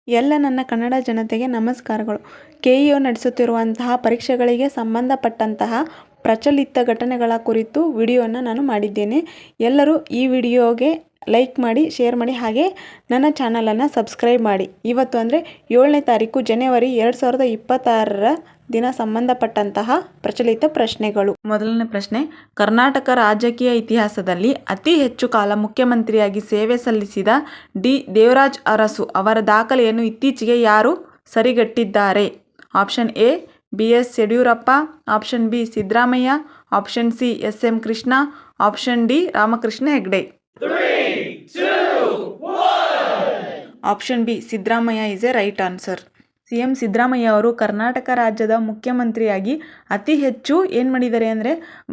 ಎಲ್ಲ ನನ್ನ ಕನ್ನಡ ಜನತೆಗೆ ನಮಸ್ಕಾರಗಳು. ಕೆಇಒ ನಡೆಸುತ್ತಿರುವಂತಹ ಪರೀಕ್ಷೆಗಳಿಗೆ ಸಂಬಂಧಪಟ್ಟಂತಹ ಪ್ರಚಲಿತ ಘಟನೆಗಳ ಕುರಿತು ವಿಡಿಯೋನ ನಾನು ಮಾಡಿದ್ದೇನೆ. ಎಲ್ಲರೂ ಈ ವಿಡಿಯೋಗೆ ಲೈಕ್ ಮಾಡಿ, ಶೇರ್ ಮಾಡಿ, ಹಾಗೆ ನನ್ನ ಚಾನಲನ್ನು ಸಬ್ಸ್ಕ್ರೈಬ್ ಮಾಡಿ. ಇವತ್ತು ಅಂದರೆ 7ನೇ ತಾರೀಕು ಜನವರಿ 2026 ದಿನ ಸಂಬಂಧಪಟ್ಟಂತಹ ಪ್ರಚಲಿತ ಪ್ರಶ್ನೆಗಳು. ಮೊದಲನೇ ಪ್ರಶ್ನೆ, ಕರ್ನಾಟಕ ರಾಜಕೀಯ ಇತಿಹಾಸದಲ್ಲಿ ಅತಿ ಹೆಚ್ಚು ಕಾಲ ಮುಖ್ಯಮಂತ್ರಿಯಾಗಿ ಸೇವೆ ಸಲ್ಲಿಸಿದ ಡಿ. ದೇವರಾಜ ಅರಸು ಅವರ ದಾಖಲೆಯನ್ನು ಇತ್ತೀಚೆಗೆ ಯಾರು ಸರಿಗಟ್ಟಿದ್ದಾರೆ? Option A B. S. Yediyurappa, option B Siddaramaiah, option C S. M. Krishna, option D Ramakrishna Hegde. Option B Siddaramaiah is a right answer. CM Siddaramaiah ಅವರು ಕರ್ನಾಟಕ ರಾಜ್ಯದ ಮುಖ್ಯಮಂತ್ರಿಯಾಗಿ ಅತಿ ಹೆಚ್ಚು ಏನು ಮಾಡಿದ್ದಾರೆ ಅಂದರೆ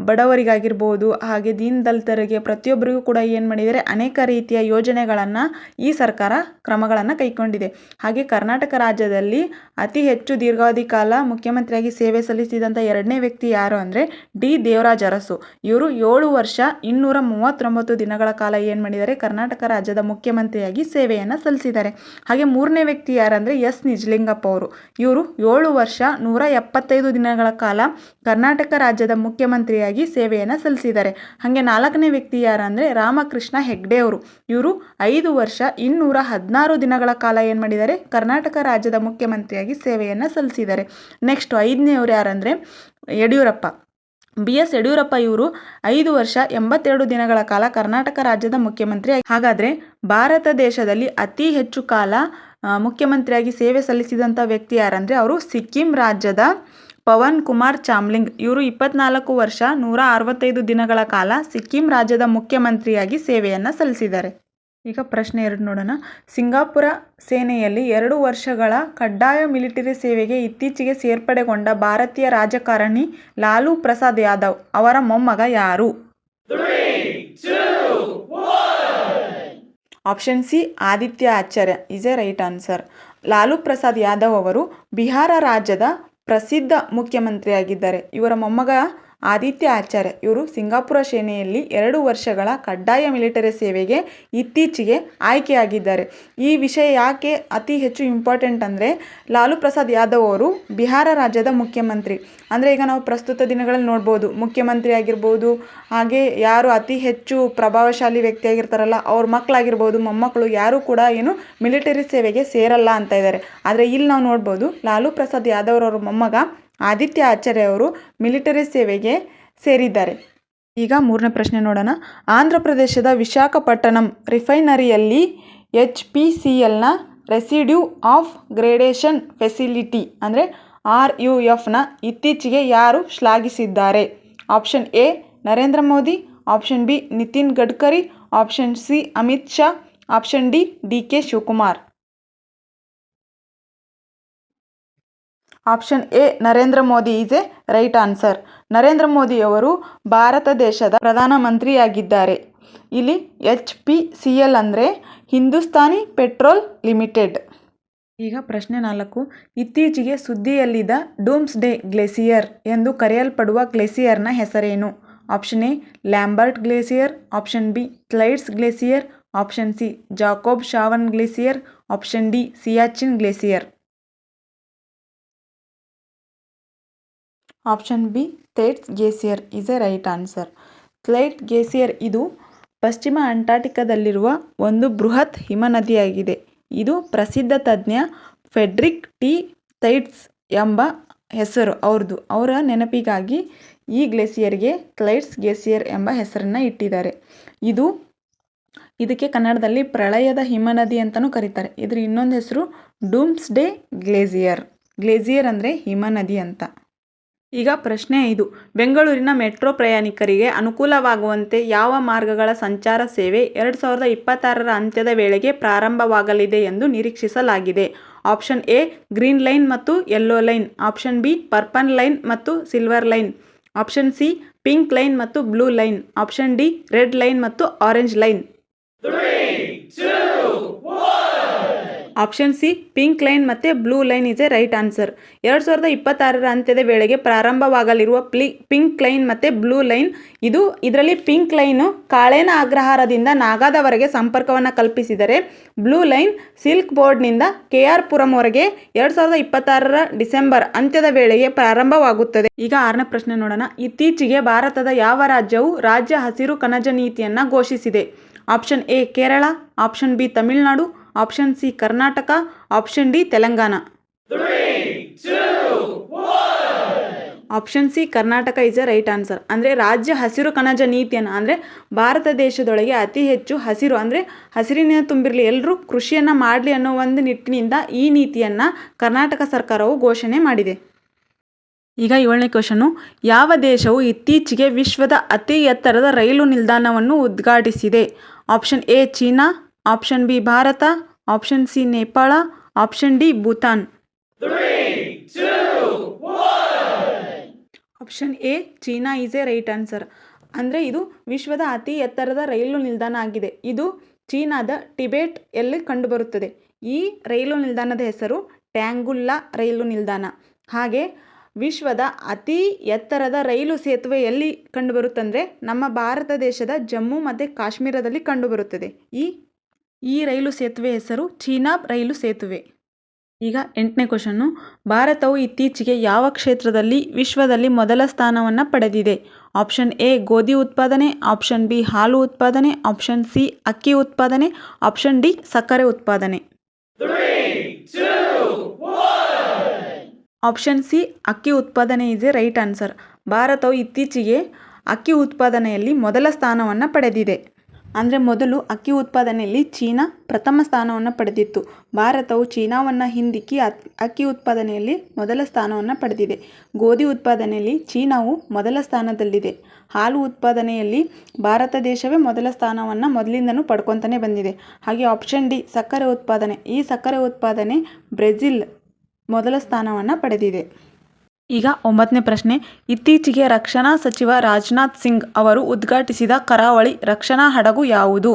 ಬಡವರಿಗಾಗಿರ್ಬೋದು, ಹಾಗೆ ದೀನ ದಲಿತರಿಗೆ ಪ್ರತಿಯೊಬ್ಬರಿಗೂ ಕೂಡ ಏನು ಮಾಡಿದ್ದಾರೆ, ಅನೇಕ ರೀತಿಯ ಯೋಜನೆಗಳನ್ನು ಈ ಸರ್ಕಾರ ಕ್ರಮಗಳನ್ನು ಕೈಗೊಂಡಿದೆ. ಹಾಗೆ ಕರ್ನಾಟಕ ರಾಜ್ಯದಲ್ಲಿ ಅತಿ ಹೆಚ್ಚು ದೀರ್ಘಾವಧಿ ಕಾಲ ಮುಖ್ಯಮಂತ್ರಿಯಾಗಿ ಸೇವೆ ಸಲ್ಲಿಸಿದಂಥ ಎರಡನೇ ವ್ಯಕ್ತಿ ಯಾರು ಅಂದರೆ ಡಿ. ದೇವರಾಜ ಅರಸು. ಇವರು 7 ವರ್ಷ 239 ದಿನಗಳ ಕಾಲ ಏನು ಮಾಡಿದ್ದಾರೆ, ಕರ್ನಾಟಕ ರಾಜ್ಯದ ಮುಖ್ಯಮಂತ್ರಿಯಾಗಿ ಸೇವೆಯನ್ನು ಸಲ್ಲಿಸಿದ್ದಾರೆ. ಹಾಗೆ ಮೂರನೇ ವ್ಯಕ್ತಿ ಯಾರಂದರೆ ಎಸ್. ನಿಜಲಿಂಗಪ್ಪ ಅವರು. ಇವರು 7 ವರ್ಷ 175 ದಿನಗಳ ಕಾಲ ಕರ್ನಾಟಕ ರಾಜ್ಯದ ಮುಖ್ಯಮಂತ್ರಿಯಾಗಿ ಸೇವೆಯನ್ನು ಸಲ್ಲಿಸಿದ್ದಾರೆ. ಹಾಗೆ ನಾಲ್ಕನೇ ವ್ಯಕ್ತಿ ಯಾರಂದರೆ ರಾಮಕೃಷ್ಣ ಹೆಗಡೆ ಅವರು. ಇವರು 5 ವರ್ಷ 216 ದಿನಗಳ ಕಾಲ ಏನು ಮಾಡಿದ್ದಾರೆ, ಕರ್ನಾಟಕ ರಾಜ್ಯದ ಮುಖ್ಯಮಂತ್ರಿಯಾಗಿ ಸೇವೆಯನ್ನು ಸಲ್ಲಿಸಿದ್ದಾರೆ. ನೆಕ್ಸ್ಟ್ 5ನೇವರು ಯಾರಂದರೆ ಯಡಿಯೂರಪ್ಪ, ಬಿ. ಎಸ್. ಯಡಿಯೂರಪ್ಪ. ಇವರು 5 ವರ್ಷ 82 ದಿನಗಳ ಕಾಲ ಕರ್ನಾಟಕ ರಾಜ್ಯದ ಮುಖ್ಯಮಂತ್ರಿ. ಹಾಗಾದರೆ ಭಾರತ ದೇಶದಲ್ಲಿ ಅತಿ ಹೆಚ್ಚು ಕಾಲ ಮುಖ್ಯಮಂತ್ರಿಯಾಗಿ ಸೇವೆ ಸಲ್ಲಿಸಿದಂಥ ವ್ಯಕ್ತಿ ಯಾರಂದರೆ ಅವರು ಸಿಕ್ಕಿಂ ರಾಜ್ಯದ ಪವನ್ ಕುಮಾರ್ ಚಾಮ್ಲಿಂಗ್. ಇವರು 24 ವರ್ಷ 165 ದಿನಗಳ ಕಾಲ ಸಿಕ್ಕಿಂ ರಾಜ್ಯದ ಮುಖ್ಯಮಂತ್ರಿಯಾಗಿ ಸೇವೆಯನ್ನು ಸಲ್ಲಿಸಿದ್ದಾರೆ. ಈಗ ಪ್ರಶ್ನೆ 2 ನೋಡೋಣ. ಸಿಂಗಾಪುರ ಸೇನೆಯಲ್ಲಿ 2 ವರ್ಷಗಳ ಕಡ್ಡಾಯ ಮಿಲಿಟರಿ ಸೇವೆಗೆ ಇತ್ತೀಚೆಗೆ ಸೇರ್ಪಡೆಗೊಂಡ ಭಾರತೀಯ ರಾಜಕಾರಣಿ ಲಾಲೂ ಪ್ರಸಾದ್ ಯಾದವ್ ಅವರ ಮೊಮ್ಮಗ ಯಾರು? Option C Aditya Acharya is a right answer. Lalu Prasad Yadav ಅವರು ಬಿಹಾರ ರಾಜ್ಯದ ಪ್ರಸಿದ್ಧ ಮುಖ್ಯಮಂತ್ರಿಯಾಗಿದ್ದಾರೆ. ಇವರ ಮೊಮ್ಮಗ ಆದಿತ್ಯ ಆಚಾರ್ಯ. ಇವರು ಸಿಂಗಾಪುರ ಸೇನೆಯಲ್ಲಿ 2 ವರ್ಷಗಳ ಕಡ್ಡಾಯ ಮಿಲಿಟರಿ ಸೇವೆಗೆ ಇತ್ತೀಚೆಗೆ ಆಯ್ಕೆಯಾಗಿದ್ದಾರೆ. ಈ ವಿಷಯ ಯಾಕೆ ಅತಿ ಹೆಚ್ಚು ಇಂಪಾರ್ಟೆಂಟ್ ಅಂದರೆ ಲಾಲೂ ಪ್ರಸಾದ್ ಯಾದವ್ ಅವರು ಬಿಹಾರ ರಾಜ್ಯದ ಮುಖ್ಯಮಂತ್ರಿ. ಅಂದರೆ ಈಗ ನಾವು ಪ್ರಸ್ತುತ ದಿನಗಳಲ್ಲಿ ನೋಡ್ಬೋದು, ಮುಖ್ಯಮಂತ್ರಿ ಆಗಿರ್ಬೋದು, ಹಾಗೆ ಯಾರು ಅತಿ ಹೆಚ್ಚು ಪ್ರಭಾವಶಾಲಿ ವ್ಯಕ್ತಿಯಾಗಿರ್ತಾರಲ್ಲ ಅವ್ರ ಮಕ್ಕಳಾಗಿರ್ಬೋದು, ಮೊಮ್ಮಕ್ಕಳು ಯಾರು ಕೂಡ ಏನು ಮಿಲಿಟರಿ ಸೇವೆಗೆ ಸೇರಲ್ಲ ಅಂತ ಇದ್ದಾರೆ. ಆದರೆ ಇಲ್ಲಿ ನಾವು ನೋಡ್ಬೋದು, ಲಾಲೂ ಪ್ರಸಾದ್ ಯಾದವ್ ಅವರ ಮೊಮ್ಮಗ ಆದಿತ್ಯ ಆಚಾರ್ಯ ಅವರು ಮಿಲಿಟರಿ ಸೇವೆಗೆ ಸೇರಿದ್ದಾರೆ. ಈಗ 3ನೇ ಪ್ರಶ್ನೆ ನೋಡೋಣ. ಆಂಧ್ರ ಪ್ರದೇಶದ ವಿಶಾಖಪಟ್ಟಣಂ ರಿಫೈನರಿಯಲ್ಲಿ HPCLನ ರೆಸಿಡ್ಯೂ ಆಫ್ ಗ್ರೇಡೇಷನ್ ಫೆಸಿಲಿಟಿ ಅಂದರೆ RUFನ ಇತ್ತೀಚೆಗೆ ಯಾರು ಶ್ಲಾಘಿಸಿದ್ದಾರೆ? Option A Narendra Modi, option B Nitin Gadkari, option C Amit Shah, option D DK Shivakumar. Option A Narendra Modi is a right answer. Narendra ಮೋದಿಯವರು ಭಾರತ ದೇಶದ ಪ್ರಧಾನಮಂತ್ರಿಯಾಗಿದ್ದಾರೆ. ಇಲ್ಲಿ HPCL ಅಂದರೆ ಹಿಂದೂಸ್ತಾನಿ ಪೆಟ್ರೋಲ್ ಲಿಮಿಟೆಡ್. ಈಗ ಪ್ರಶ್ನೆ 4. ಇತ್ತೀಚೆಗೆ ಸುದ್ದಿಯಲ್ಲಿದ್ದ ಡೂಮ್ಸ್ಡೇ ಗ್ಲೇಸಿಯರ್ ಎಂದು ಕರೆಯಲ್ಪಡುವ ಗ್ಲೇಸಿಯರ್ನ ಹೆಸರೇನು? Option A Lambert glacier, option B slides glacier, option C Jakobshavn glacier, option D Siachen glacier. Option B slides glacier is a right answer. Slide glacier ಇದು ಪಶ್ಚಿಮ ಅಂಟಾರ್ಟಿಕಾದಲ್ಲಿರುವ ಒಂದು ಬೃಹತ್ ಹಿಮನದಿಯಾಗಿದೆ. ಇದು ಪ್ರಸಿದ್ಧ ತಜ್ಞ ಫೆಡ್ರಿಕ್ ಟಿ ಸ್ಲೈಡ್ಸ್ ಎಂಬ ಹೆಸರು ಅವ್ರದ್ದು. ಅವರ ನೆನಪಿಗಾಗಿ ಈ ಗ್ಲೇಸಿಯರ್ಗೆ ಸ್ಲೈಡ್ಸ್ ಗ್ಲೇಸಿಯರ್ ಎಂಬ ಹೆಸರನ್ನು ಇಟ್ಟಿದ್ದಾರೆ. ಇದಕ್ಕೆ ಕನ್ನಡದಲ್ಲಿ ಪ್ರಳಯದ ಹಿಮನದಿ ಅಂತಲೂ ಕರೀತಾರೆ. ಇದ್ರ ಇನ್ನೊಂದು ಹೆಸರು ಡೂಮ್ಸ್ಡೇ ಗ್ಲೇಸಿಯರ್. ಗ್ಲೇಸಿಯರ್ ಅಂದರೆ ಹಿಮನದಿ ಅಂತ. ಈಗ ಪ್ರಶ್ನೆ 5. ಬೆಂಗಳೂರಿನ ಮೆಟ್ರೋ ಪ್ರಯಾಣಿಕರಿಗೆ ಅನುಕೂಲವಾಗುವಂತೆ ಯಾವ ಮಾರ್ಗಗಳ ಸಂಚಾರ ಸೇವೆ 2026ರ ಅಂತ್ಯದ ವೇಳೆಗೆ ಪ್ರಾರಂಭವಾಗಲಿದೆ ಎಂದು ನಿರೀಕ್ಷಿಸಲಾಗಿದೆ? ಆಪ್ಷನ್ ಎ ಗ್ರೀನ್ ಲೈನ್ ಮತ್ತು yellow line, option B purple line ಮತ್ತು silver line, option C pink line ಮತ್ತು blue line, option D red line ಮತ್ತು orange line. Option C pink line ಮತ್ತು blue line is a right answer. 2026 ಅಂತ್ಯದ ವೇಳೆಗೆ ಪ್ರಾರಂಭವಾಗಲಿರುವ pink line ಮತ್ತು blue line ಇದರಲ್ಲಿ pink line Kalena ಅಗ್ರಹಾರದಿಂದ ನಾಗಾದವರೆಗೆ ಸಂಪರ್ಕವನ್ನು ಕಲ್ಪಿಸಿದರೆ ಬ್ಲೂ ಲೈನ್ ಸಿಲ್ಕ್ ಬೋರ್ಡ್ನಿಂದ KR ಪುರಂವರೆಗೆ 2026 ಡಿಸೆಂಬರ್ ಅಂತ್ಯದ ವೇಳೆಗೆ ಪ್ರಾರಂಭವಾಗುತ್ತದೆ. ಈಗ 6ನೇ ಪ್ರಶ್ನೆ ನೋಡೋಣ. ಇತ್ತೀಚೆಗೆ ಭಾರತದ ಯಾವ ರಾಜ್ಯವು ರಾಜ್ಯ ಹಸಿರು ಕಣಜ ನೀತಿಯನ್ನು ಘೋಷಿಸಿದೆ? Option A Kerala, option B Tamil Nadu, option C Karnataka, option D Telangana. Option C Karnataka is a right answer. ಅಂದರೆ ರಾಜ್ಯ ಹಸಿರು ಕಣಜ ನೀತಿಯನ್ನು ಅಂದರೆ ಭಾರತ ದೇಶದೊಳಗೆ ಅತಿ ಹೆಚ್ಚು ಹಸಿರು ಅಂದರೆ ಹಸಿರಿನ ತುಂಬಿರಲಿ, ಎಲ್ಲರೂ ಕೃಷಿಯನ್ನು ಮಾಡಲಿ ಅನ್ನೋ ಒಂದು ನಿಟ್ಟಿನಿಂದ ಈ ನೀತಿಯನ್ನು ಕರ್ನಾಟಕ ಸರ್ಕಾರವು ಘೋಷಣೆ ಮಾಡಿದೆ. ಈಗ 7ನೇ ಕ್ವಶನು. ಯಾವ ದೇಶವು ಇತ್ತೀಚೆಗೆ ವಿಶ್ವದ ಅತಿ ಎತ್ತರದ ರೈಲು ನಿಲ್ದಾಣವನ್ನು ಉದ್ಘಾಟಿಸಿದೆ? Option A China, option B Bharat, option C Nepal, option D Bhutan. Option A China is a right answer. ಅಂದರೆ ಇದು ವಿಶ್ವದ ಅತಿ ಎತ್ತರದ ರೈಲು ನಿಲ್ದಾಣ ಆಗಿದೆ. ಇದು ಚೀನಾದ ಟಿಬೆಟ್ ಎಲ್ಲಿ ಕಂಡುಬರುತ್ತದೆ. ಈ ರೈಲು ನಿಲ್ದಾಣದ ಹೆಸರು ಟ್ಯಾಂಗುಲ್ಲಾ ರೈಲು ನಿಲ್ದಾಣ. ಹಾಗೆ ವಿಶ್ವದ ಅತಿ ಎತ್ತರದ ರೈಲು ಸೇತುವೆ ಎಲ್ಲಿ ಕಂಡುಬರುತ್ತಂದರೆ ನಮ್ಮ ಭಾರತ ದೇಶದ ಜಮ್ಮು ಮತ್ತು ಕಾಶ್ಮೀರದಲ್ಲಿ ಕಂಡುಬರುತ್ತದೆ. ಈ ರೈಲು ಸೇತುವೆ ಹೆಸರು ಚೀನಾಬ್ ರೈಲು ಸೇತುವೆ. ಈಗ 8ನೇ ಕ್ವಶನ್ನು. ಭಾರತವು ಇತ್ತೀಚೆಗೆ ಯಾವ ಕ್ಷೇತ್ರದಲ್ಲಿ ವಿಶ್ವದಲ್ಲಿ ಮೊದಲ ಸ್ಥಾನವನ್ನು ಪಡೆದಿದೆ? ಆಪ್ಷನ್ ಎ ಗೋಧಿ ಉತ್ಪಾದನೆ, ಆಪ್ಷನ್ ಬಿ ಹಾಲು ಉತ್ಪಾದನೆ, ಆಪ್ಷನ್ ಸಿ ಅಕ್ಕಿ ಉತ್ಪಾದನೆ, ಆಪ್ಷನ್ ಡಿ ಸಕ್ಕರೆ ಉತ್ಪಾದನೆ. ಆಪ್ಷನ್ ಸಿ ಅಕ್ಕಿ ಉತ್ಪಾದನೆ ಇಸ್ ಎ ರೈಟ್ ಆನ್ಸರ್. ಭಾರತವು ಇತ್ತೀಚೆಗೆ ಅಕ್ಕಿ ಉತ್ಪಾದನೆಯಲ್ಲಿ ಮೊದಲ ಸ್ಥಾನವನ್ನು ಪಡೆದಿದೆ. ಅಂದರೆ ಮೊದಲು ಅಕ್ಕಿ ಉತ್ಪಾದನೆಯಲ್ಲಿ ಚೀನಾ ಪ್ರಥಮ ಸ್ಥಾನವನ್ನು ಪಡೆದಿತ್ತು. ಭಾರತವು ಚೀನಾವನ್ನು ಹಿಂದಿಕ್ಕಿ ಅಕ್ಕಿ ಉತ್ಪಾದನೆಯಲ್ಲಿ ಮೊದಲ ಸ್ಥಾನವನ್ನು ಪಡೆದಿದೆ. ಗೋಧಿ ಉತ್ಪಾದನೆಯಲ್ಲಿ ಚೀನಾವು ಮೊದಲ ಸ್ಥಾನದಲ್ಲಿದೆ. ಹಾಲು ಉತ್ಪಾದನೆಯಲ್ಲಿ ಭಾರತ ದೇಶವೇ ಮೊದಲ ಸ್ಥಾನವನ್ನು ಮೊದಲಿಂದನೂ ಪಡ್ಕೊತಾನೆ ಬಂದಿದೆ. ಹಾಗೆ ಆಪ್ಷನ್ ಡಿ ಸಕ್ಕರೆ ಉತ್ಪಾದನೆ. ಈ ಸಕ್ಕರೆ ಉತ್ಪಾದನೆ ಬ್ರೆಜಿಲ್ ಮೊದಲ ಸ್ಥಾನವನ್ನು ಪಡೆದಿದೆ. ಈಗ 9ನೇ ಪ್ರಶ್ನೆ. ಇತ್ತೀಚೆಗೆ ರಕ್ಷಣಾ ಸಚಿವ ರಾಜನಾಥ್ ಸಿಂಗ್ ಅವರು ಉದ್ಘಾಟಿಸಿದ ಕರಾವಳಿ ರಕ್ಷಣಾ ಹಡಗು ಯಾವುದು?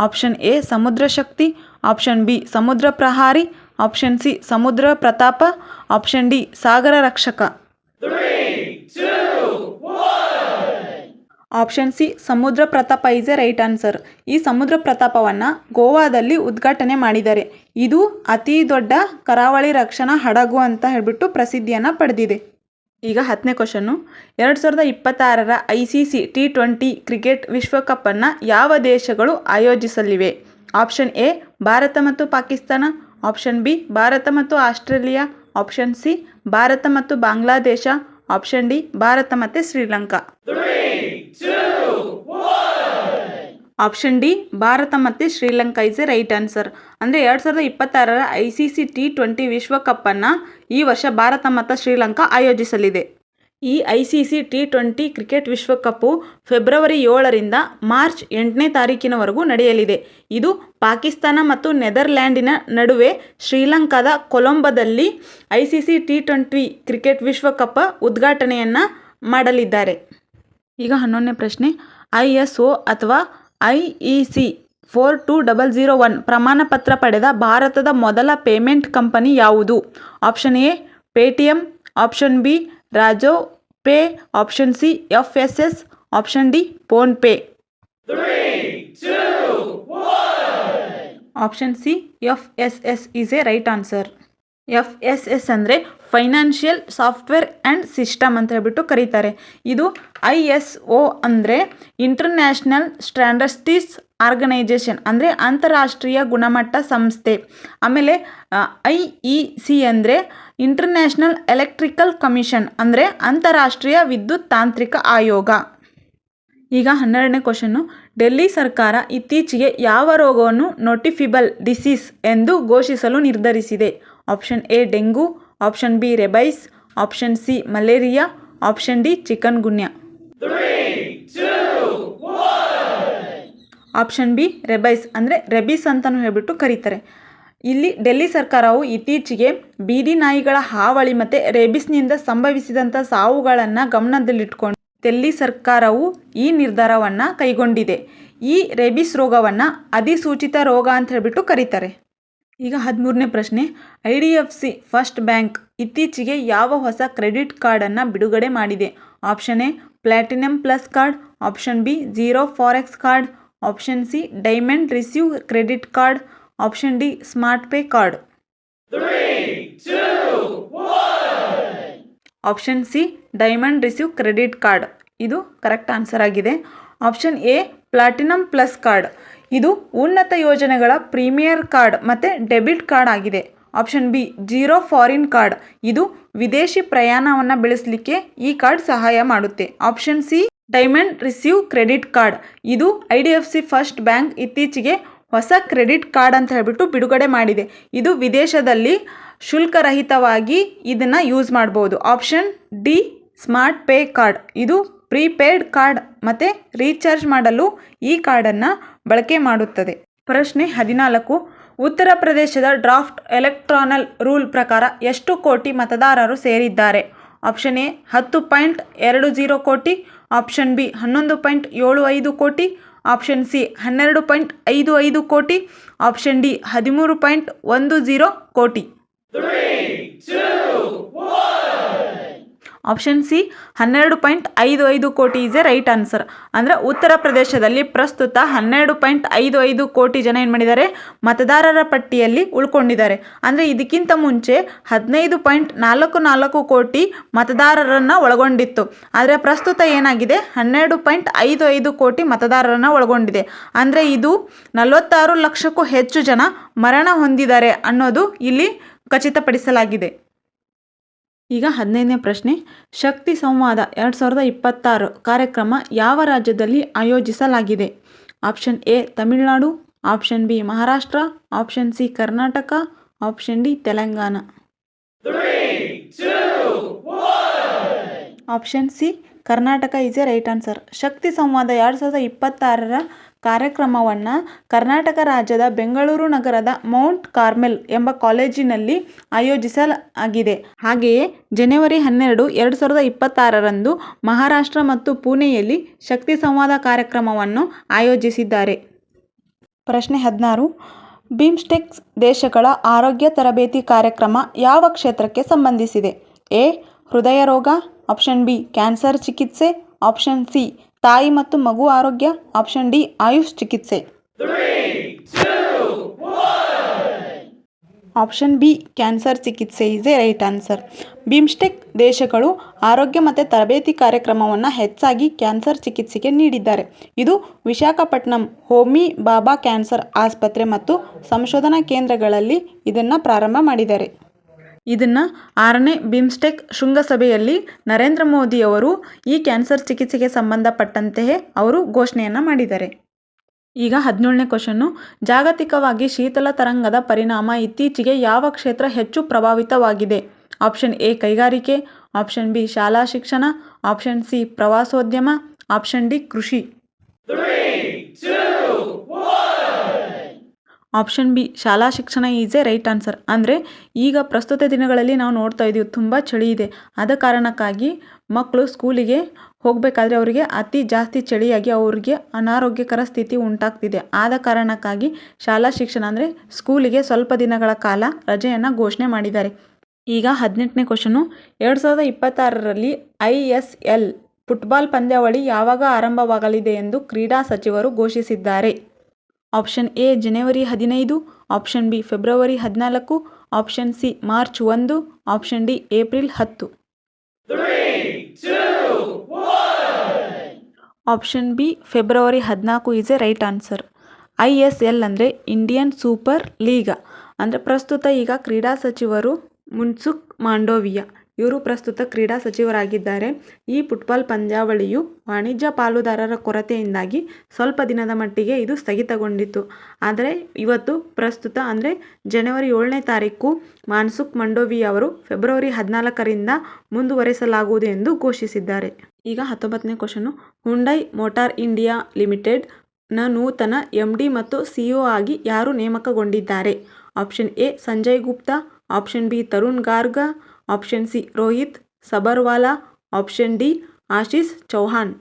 ಆಪ್ಷನ್ ಎ ಸಮುದ್ರ ಶಕ್ತಿ, ಆಪ್ಷನ್ ಬಿ ಸಮುದ್ರ ಪ್ರಹಾರಿ, ಆಪ್ಷನ್ ಸಿ ಸಮುದ್ರ ಪ್ರತಾಪ, ಆಪ್ಷನ್ ಡಿ ಸಾಗರ ರಕ್ಷಕ. ಆಪ್ಷನ್ ಸಿ ಸಮುದ್ರ ಪ್ರತಾಪ ಇಸ್ ಎ ರೈಟ್ ಆನ್ಸರ್. ಈ ಸಮುದ್ರ ಪ್ರತಾಪವನ್ನು ಗೋವಾದಲ್ಲಿ ಉದ್ಘಾಟನೆ ಮಾಡಿದ್ದಾರೆ. ಇದು ಅತಿ ದೊಡ್ಡ ಕರಾವಳಿ ರಕ್ಷಣಾ ಹಡಗು ಅಂತ ಹೇಳ್ಬಿಟ್ಟು ಪ್ರಸಿದ್ಧಿಯನ್ನು ಪಡೆದಿದೆ. ಈಗ 10ನೇ ಕ್ವಶನ್ನು. 2026 ICC T20 ಕ್ರಿಕೆಟ್ ವಿಶ್ವಕಪ್ಪನ್ನು ಯಾವ ದೇಶಗಳು ಆಯೋಜಿಸಲಿವೆ? ಆಪ್ಷನ್ ಎ ಭಾರತ ಮತ್ತು ಪಾಕಿಸ್ತಾನ, ಆಪ್ಷನ್ ಬಿ ಭಾರತ ಮತ್ತು ಆಸ್ಟ್ರೇಲಿಯಾ, ಆಪ್ಷನ್ ಸಿ ಭಾರತ ಮತ್ತು ಬಾಂಗ್ಲಾದೇಶ, ಆಪ್ಷನ್ ಡಿ ಭಾರತ ಮತ್ತು ಶ್ರೀಲಂಕಾ. ಆಪ್ಷನ್ ಡಿ ಭಾರತ ಮತ್ತು Sri Lanka is a right answer. ಅಂದರೆ 2026 ICC T20 ವಿಶ್ವಕಪ್ಪನ್ನು ಈ ವರ್ಷ ಭಾರತ ಮತ್ತು ಶ್ರೀಲಂಕಾ ಆಯೋಜಿಸಲಿದೆ. ಈ ICC T20 ಕ್ರಿಕೆಟ್ ವಿಶ್ವಕಪ್ಪು ಫೆಬ್ರವರಿ 7ರಿಂದ ಮಾರ್ಚ್ 8ನೇ ತಾರೀಕಿನವರೆಗೂ ನಡೆಯಲಿದೆ. ಇದು ಪಾಕಿಸ್ತಾನ ಮತ್ತು ನೆದರ್ಲ್ಯಾಂಡಿನ ನಡುವೆ ಶ್ರೀಲಂಕಾದ ಕೊಲಂಬೋದಲ್ಲಿ ICC T20 ಕ್ರಿಕೆಟ್ ವಿಶ್ವಕಪ್ ಉದ್ಘಾಟನೆಯನ್ನು ಮಾಡಲಿದ್ದಾರೆ. ಈಗ 11ನೇ ಪ್ರಶ್ನೆ. ISO ಅಥವಾ IEC 42001 ಪ್ರಮಾಣಪತ್ರ ಪಡೆದ ಭಾರತದ ಮೊದಲ ಪೇಮೆಂಟ್ ಕಂಪನಿ ಯಾವುದು? Option A Paytm, option B Razorpay, option C FSS, option D PhonePe. Option C FSS is a right answer. FSS ಅಂದರೆ ಫೈನಾನ್ಷಿಯಲ್ ಸಾಫ್ಟ್ವೇರ್ ಆ್ಯಂಡ್ ಸಿಸ್ಟಮ್ ಅಂತ ಹೇಳ್ಬಿಟ್ಟು ಕರೀತಾರೆ. ಇದು ISO ಅಂದರೆ ಇಂಟರ್ನ್ಯಾಷನಲ್ ಸ್ಟ್ಯಾಂಡರ್ಡ್ಸ್ ಆರ್ಗನೈಜೇಷನ್ ಅಂದರೆ ಅಂತಾರಾಷ್ಟ್ರೀಯ ಗುಣಮಟ್ಟ ಸಂಸ್ಥೆ. ಆಮೇಲೆ IEC ಅಂದರೆ ಇಂಟರ್ನ್ಯಾಷನಲ್ ಎಲೆಕ್ಟ್ರಿಕಲ್ ಕಮಿಷನ್ ಅಂದರೆ ಅಂತಾರಾಷ್ಟ್ರೀಯ ವಿದ್ಯುತ್ ತಾಂತ್ರಿಕ ಆಯೋಗ. ಈಗ 12ನೇ ಕ್ವಶನ್ನು. ಡೆಲ್ಲಿ ಸರ್ಕಾರ ಇತ್ತೀಚೆಗೆ ಯಾವ ರೋಗವನ್ನು ನೋಟಿಫಿಬಲ್ ಡಿಸೀಸ್ ಎಂದು ಘೋಷಿಸಲು ನಿರ್ಧರಿಸಿದೆ? Option A dengue, option B rabies, option C malaria, option D chikungunya. Option B rabies ಅಂದರೆ ರೆಬಿಸ್ ಅಂತಲೂ ಹೇಳ್ಬಿಟ್ಟು ಕರೀತಾರೆ. ಇಲ್ಲಿ ಡೆಲ್ಲಿ ಸರ್ಕಾರವು ಇತ್ತೀಚೆಗೆ ಬೀದಿ ನಾಯಿಗಳ ಹಾವಳಿ ಮತ್ತು ರೇಬಿಸ್ನಿಂದ ಸಂಭವಿಸಿದಂಥ ಸಾವುಗಳನ್ನು ಗಮನದಲ್ಲಿಟ್ಕೊಂಡು ಡೆಲ್ಲಿ ಸರ್ಕಾರವು ಈ ನಿರ್ಧಾರವನ್ನು ಕೈಗೊಂಡಿದೆ. ಈ ರೇಬಿಸ್ ರೋಗವನ್ನು ಅಧಿಸೂಚಿತ ರೋಗ ಅಂತ ಹೇಳ್ಬಿಟ್ಟು ಕರೀತಾರೆ. ಈಗ 13ನೇ ಪ್ರಶ್ನೆ, IDFC ಫಸ್ಟ್ ಬ್ಯಾಂಕ್ ಇತ್ತೀಚೆಗೆ ಯಾವ ಹೊಸ ಕ್ರೆಡಿಟ್ ಕಾರ್ಡನ್ನು ಬಿಡುಗಡೆ ಮಾಡಿದೆ? Option A platinum plus card, option B zero forex card, option C diamond receive credit card, option D smart pay card. Option C diamond receive credit card ಇದು correct answer ಆಗಿದೆ. Option A platinum plus card ಇದು ಉನ್ನತ ಯೋಜನೆಗಳ premier card ಮತ್ತು debit card ಆಗಿದೆ. Option B zero foreign card ಇದು ವಿದೇಶಿ ಪ್ರಯಾಣವನ್ನು ಬೆಳೆಸಲಿಕ್ಕೆ ಈ ಕಾರ್ಡ್ ಸಹಾಯ ಮಾಡುತ್ತೆ. Option C diamond receive credit card ಇದು IDFC ಫಸ್ಟ್ ಬ್ಯಾಂಕ್ ಇತ್ತೀಚೆಗೆ ಹೊಸ ಕ್ರೆಡಿಟ್ ಕಾರ್ಡ್ ಅಂತ ಹೇಳ್ಬಿಟ್ಟು ಬಿಡುಗಡೆ ಮಾಡಿದೆ. ಇದು ವಿದೇಶದಲ್ಲಿ ಶುಲ್ಕರಹಿತವಾಗಿ ಇದನ್ನು ಯೂಸ್ ಮಾಡ್ಬೋದು. Option D smart pay card ಇದು ಪ್ರೀಪೇಯ್ಡ್ ಕಾರ್ಡ್ ಮತ್ತು ರೀಚಾರ್ಜ್ ಮಾಡಲು ಈ ಕಾರ್ಡನ್ನು ಬಳಕೆ ಮಾಡುತ್ತದೆ. ಪ್ರಶ್ನೆ 14, ಉತ್ತರ ಪ್ರದೇಶದ ಡ್ರಾಫ್ಟ್ ಎಲೆಕ್ಟ್ರಾನಲ್ ರೂಲ್ ಪ್ರಕಾರ ಎಷ್ಟು ಕೋಟಿ ಮತದಾರರು ಸೇರಿದ್ದಾರೆ? ಆಪ್ಷನ್ ಎ 10.20 ಕೋಟಿ, ಆಪ್ಷನ್ ಬಿ 11.75 ಕೋಟಿ, ಆಪ್ಷನ್ ಸಿ 12.55 ಕೋಟಿ, ಆಪ್ಷನ್ ಡಿ 13.10 ಕೋಟಿ. ಆಪ್ಷನ್ ಸಿ 12.55 ಕೋಟಿ ಇಸ್ ಎ ರೈಟ್ ಆನ್ಸರ್. ಅಂದರೆ ಉತ್ತರ ಪ್ರದೇಶದಲ್ಲಿ ಪ್ರಸ್ತುತ 12.55 ಕೋಟಿ ಜನ ಏನು ಮಾಡಿದ್ದಾರೆ, ಮತದಾರರ ಪಟ್ಟಿಯಲ್ಲಿ ಉಳ್ಕೊಂಡಿದ್ದಾರೆ. ಅಂದರೆ ಇದಕ್ಕಿಂತ ಮುಂಚೆ 15.44 ಕೋಟಿ ಮತದಾರರನ್ನು ಒಳಗೊಂಡಿತ್ತು. ಆದರೆ ಪ್ರಸ್ತುತ ಏನಾಗಿದೆ, 12.55 ಕೋಟಿ ಮತದಾರರನ್ನು ಒಳಗೊಂಡಿದೆ. ಅಂದರೆ ಇದು 46 ಲಕ್ಷಕ್ಕೂ ಹೆಚ್ಚು ಜನ ಮರಣ ಹೊಂದಿದ್ದಾರೆ ಅನ್ನೋದು ಇಲ್ಲಿ ಖಚಿತಪಡಿಸಲಾಗಿದೆ. ಈಗ 15ನೇ ಪ್ರಶ್ನೆ, ಶಕ್ತಿ ಸಂವಾದ 2026 ಕಾರ್ಯಕ್ರಮ ಯಾವ ರಾಜ್ಯದಲ್ಲಿ ಆಯೋಜಿಸಲಾಗಿದೆ? Option A Tamil Nadu, option B Maharashtra, option C Karnataka, option D Telangana. Option C Karnataka is a right answer. Shakti Samvad 2026 ಕಾರ್ಯಕ್ರಮವನ್ನು ಕರ್ನಾಟಕ ರಾಜ್ಯದ ಬೆಂಗಳೂರು ನಗರದ ಮೌಂಟ್ ಕಾರ್ಮೆಲ್ ಎಂಬ ಕಾಲೇಜಿನಲ್ಲಿ ಆಯೋಜಿಸಲಾಗಿದೆ. ಹಾಗೆಯೇ ಜನವರಿ 12, 2026 ಮಹಾರಾಷ್ಟ್ರ ಮತ್ತು ಪುಣೆಯಲ್ಲಿ ಶಕ್ತಿ ಸಂವಾದ ಕಾರ್ಯಕ್ರಮವನ್ನು ಆಯೋಜಿಸಿದ್ದಾರೆ. ಪ್ರಶ್ನೆ 16, ಬಿಮ್ಸ್ಟೆಕ್ ದೇಶಗಳ ಆರೋಗ್ಯ ತರಬೇತಿ ಕಾರ್ಯಕ್ರಮ ಯಾವ ಕ್ಷೇತ್ರಕ್ಕೆ ಸಂಬಂಧಿಸಿದೆ? ಎ ಹೃದಯ ರೋಗ, ಆಪ್ಷನ್ ಬಿ ಕ್ಯಾನ್ಸರ್ ಚಿಕಿತ್ಸೆ, ಆಪ್ಷನ್ ಸಿ ತಾಯಿ ಮತ್ತು ಮಗು ಆರೋಗ್ಯ, ಆಪ್ಷನ್ ಡಿ ಆಯುಷ್ ಚಿಕಿತ್ಸೆ. ಆಪ್ಷನ್ ಬಿ ಕ್ಯಾನ್ಸರ್ ಚಿಕಿತ್ಸೆ is a right answer. BIMSTEC ದೇಶಗಳು ಆರೋಗ್ಯ ಮತ್ತು ತರಬೇತಿ ಕಾರ್ಯಕ್ರಮವನ್ನು ಹೆಚ್ಚಾಗಿ ಕ್ಯಾನ್ಸರ್ ಚಿಕಿತ್ಸೆಗೆ ನೀಡಿದ್ದಾರೆ. ಇದು ವಿಶಾಖಪಟ್ಟಣಂ ಹೋಮಿ ಬಾಬಾ ಕ್ಯಾನ್ಸರ್ ಆಸ್ಪತ್ರೆ ಮತ್ತು ಸಂಶೋಧನಾ ಕೇಂದ್ರಗಳಲ್ಲಿ ಇದನ್ನು ಪ್ರಾರಂಭ ಮಾಡಿದ್ದಾರೆ. ಇದನ್ನು 6ನೇ ಬಿಮ್ಸ್ಟೆಕ್ ಶೃಂಗಸಭೆಯಲ್ಲಿ ನರೇಂದ್ರ ಮೋದಿಯವರು ಈ ಕ್ಯಾನ್ಸರ್ ಚಿಕಿತ್ಸೆಗೆ ಸಂಬಂಧಪಟ್ಟಂತೆಯೇ ಅವರು ಘೋಷಣೆಯನ್ನು ಮಾಡಿದ್ದಾರೆ. ಈಗ 17ನೇ ಕ್ವಶನ್ನು, ಜಾಗತಿಕವಾಗಿ ಶೀತಲ ತರಂಗದ ಪರಿಣಾಮ ಇತ್ತೀಚೆಗೆ ಯಾವ ಕ್ಷೇತ್ರ ಹೆಚ್ಚು ಪ್ರಭಾವಿತವಾಗಿದೆ? ಆಪ್ಷನ್ ಎ ಕೈಗಾರಿಕೆ, ಆಪ್ಷನ್ ಬಿ ಶಾಲಾ ಶಿಕ್ಷಣ, ಆಪ್ಷನ್ ಸಿ ಪ್ರವಾಸೋದ್ಯಮ, ಆಪ್ಷನ್ ಡಿ ಕೃಷಿ. ಆಪ್ಷನ್ ಬಿ ಶಾಲಾ ಶಿಕ್ಷಣ ಈಸ್ ಎ ರೈಟ್ ಆನ್ಸರ್. ಅಂದರೆ ಈಗ ಪ್ರಸ್ತುತ ದಿನಗಳಲ್ಲಿ ನಾವು ನೋಡ್ತಾ ಇದ್ದೀವಿ, ತುಂಬ ಚಳಿ ಇದೆ. ಆದ ಕಾರಣಕ್ಕಾಗಿ ಮಕ್ಕಳು ಸ್ಕೂಲಿಗೆ ಹೋಗಬೇಕಾದ್ರೆ ಅವರಿಗೆ ಅತಿ ಜಾಸ್ತಿ ಚಳಿಯಾಗಿ ಅವರಿಗೆ ಅನಾರೋಗ್ಯಕರ ಸ್ಥಿತಿ ಉಂಟಾಗ್ತಿದೆ. ಆದ ಕಾರಣಕ್ಕಾಗಿ ಶಾಲಾ ಶಿಕ್ಷಣ ಅಂದರೆ ಸ್ಕೂಲಿಗೆ ಸ್ವಲ್ಪ ದಿನಗಳ ಕಾಲ ರಜೆಯನ್ನು ಘೋಷಣೆ ಮಾಡಿದ್ದಾರೆ. ಈಗ 18ನೇ ಕ್ವಶನು, 2026ರಲ್ಲಿ ISL ಫುಟ್ಬಾಲ್ ಪಂದ್ಯಾವಳಿ ಯಾವಾಗ ಆರಂಭವಾಗಲಿದೆ ಎಂದು ಕ್ರೀಡಾ ಸಚಿವರು ಘೋಷಿಸಿದ್ದಾರೆ? Option A January 15, option B February 14, option C March 1, option D April 10. Option B February 14 is a right answer. ISL ಅಂದರೆ ಇಂಡಿಯನ್ ಸೂಪರ್ ಲೀಗ್. ಅಂದರೆ ಪ್ರಸ್ತುತ ಈಗ ಕ್ರೀಡಾ ಸಚಿವರು ಮನ್ಸುಖ್ ಮಾಂಡವಿಯಾ ಇವರು ಪ್ರಸ್ತುತ ಕ್ರೀಡಾ ಸಚಿವರಾಗಿದ್ದಾರೆ. ಈ ಫುಟ್ಬಾಲ್ ಪಂದ್ಯಾವಳಿಯು ವಾಣಿಜ್ಯ ಪಾಲುದಾರರ ಕೊರತೆಯಿಂದಾಗಿ ಸ್ವಲ್ಪ ದಿನದ ಮಟ್ಟಿಗೆ ಇದು ಸ್ಥಗಿತಗೊಂಡಿತ್ತು. ಆದರೆ ಇವತ್ತು ಪ್ರಸ್ತುತ ಅಂದರೆ ಜನವರಿ 7ನೇ ತಾರೀಕು ಮನ್ಸುಖ್ ಮಾಂಡವಿಯಾ ಅವರು ಫೆಬ್ರವರಿ 14ರಿಂದ ಮುಂದುವರೆಸಲಾಗುವುದು ಎಂದು ಘೋಷಿಸಿದ್ದಾರೆ. ಈಗ 19ನೇ question, Hyundai Motor India Limited ನ ನೂತನ MD ಮತ್ತು CEO ಆಗಿ ಯಾರು ನೇಮಕಗೊಂಡಿದ್ದಾರೆ? Option A Sanjay Gupta, option B Tarun Garg, option C Rohit Sabharwal, option D Ashish Chauhan.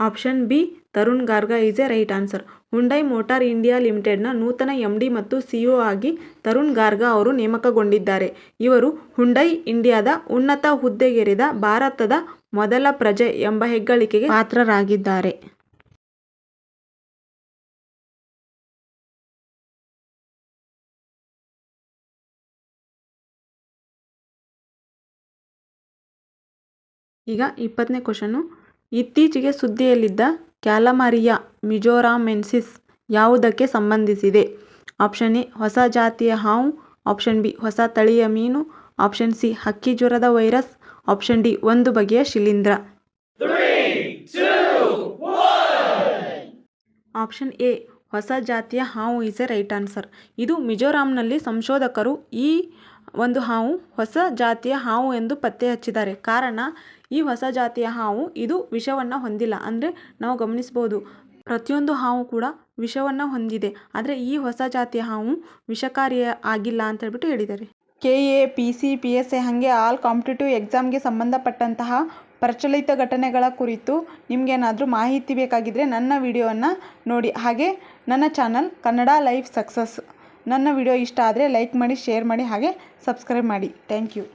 Option B Tarun Garg is a right answer. Hyundai Motor India ಲಿಮಿಟೆಡ್ನ ನೂತನ MD ಮತ್ತು CEO ಆಗಿ ತರುಣ್ ಗಾರ್ಗ್ ಅವರು ನೇಮಕಗೊಂಡಿದ್ದಾರೆ. ಇವರು ಹುಂಡೈ ಇಂಡಿಯಾದ ಉನ್ನತ ಹುದ್ದೆಗೇರಿದ ಭಾರತದ ಮೊದಲ ಪ್ರಜೆ ಎಂಬ ಹೆಗ್ಗಳಿಕೆಗೆ ಪಾತ್ರರಾಗಿದ್ದಾರೆ. ಈಗ 20ನೇ ಕ್ವಶನ್ನು. ಇತ್ತೀಚೆಗೆ ಸುದ್ದಿಯಲ್ಲಿದ್ದ ಕ್ಯಾಲಮರಿಯಾ ಮಿಜೋರಾಮೆನ್ಸಿಸ್ ಯಾವುದಕ್ಕೆ ಸಂಬಂಧಿಸಿದೆ? ಆಪ್ಷನ್ ಎ ಹೊಸ ಜಾತಿಯ ಹಾವು, ಆಪ್ಷನ್ ಬಿ ಹೊಸ ತಳಿಯ ಮೀನು, ಆಪ್ಷನ್ ಸಿ ಹಕ್ಕಿ ಜ್ವರದ ವೈರಸ್, ಆಪ್ಷನ್ ಡಿ ಒಂದು ಬಗೆಯ ಶಿಲೀಂಧ್ರ. ಆಪ್ಷನ್ ಎ ಹೊಸ ಜಾತಿಯ ಹಾವು ಇಸ್ ಎ ರೈಟ್ ಆನ್ಸರ್. ಇದು ಮಿಜೋರಾಂನಲ್ಲಿ ಸಂಶೋಧಕರು ಈ ಒಂದು ಹಾವು ಹೊಸ ಜಾತಿಯ ಹಾವು ಎಂದು ಪತ್ತೆ ಹಚ್ಚಿದ್ದಾರೆ. ಕಾರಣ, ಈ ಹೊಸ ಜಾತಿಯ ಹಾವು ಇದು ವಿಷವನ್ನು ಹೊಂದಿಲ್ಲ. ಅಂದರೆ ನಾವು ಗಮನಿಸ್ಬೋದು, ಪ್ರತಿಯೊಂದು ಹಾವು ಕೂಡ ವಿಷವನ್ನು ಹೊಂದಿದೆ, ಆದರೆ ಈ ಹೊಸ ಜಾತಿಯ ಹಾವು ವಿಷಕಾರಿಯ ಆಗಿಲ್ಲ ಅಂತ ಹೇಳ್ಬಿಟ್ಟು ಹೇಳಿದ್ದಾರೆ. KA, PC, PSI ಹಾಗೆ ಆಲ್ ಕಾಂಪಿಟೇಟಿವ್ ಎಕ್ಸಾಮ್ಗೆ ಸಂಬಂಧಪಟ್ಟಂತಹ ಪ್ರಚಲಿತ ಘಟನೆಗಳ ಕುರಿತು ನಿಮಗೇನಾದರೂ ಮಾಹಿತಿ ಬೇಕಾಗಿದ್ದರೆ ನನ್ನ ವಿಡಿಯೋವನ್ನು ನೋಡಿ. ಹಾಗೆ ನನ್ನ ಚಾನಲ್ ಕನ್ನಡ ಲೈಫ್ ಸಕ್ಸಸ್. ನನ್ನ ವಿಡಿಯೋ ಇಷ್ಟ ಆದರೆ ಲೈಕ್ ಮಾಡಿ, ಶೇರ್ ಮಾಡಿ, ಹಾಗೆ ಸಬ್ಸ್ಕ್ರೈಬ್ ಮಾಡಿ. Thank you.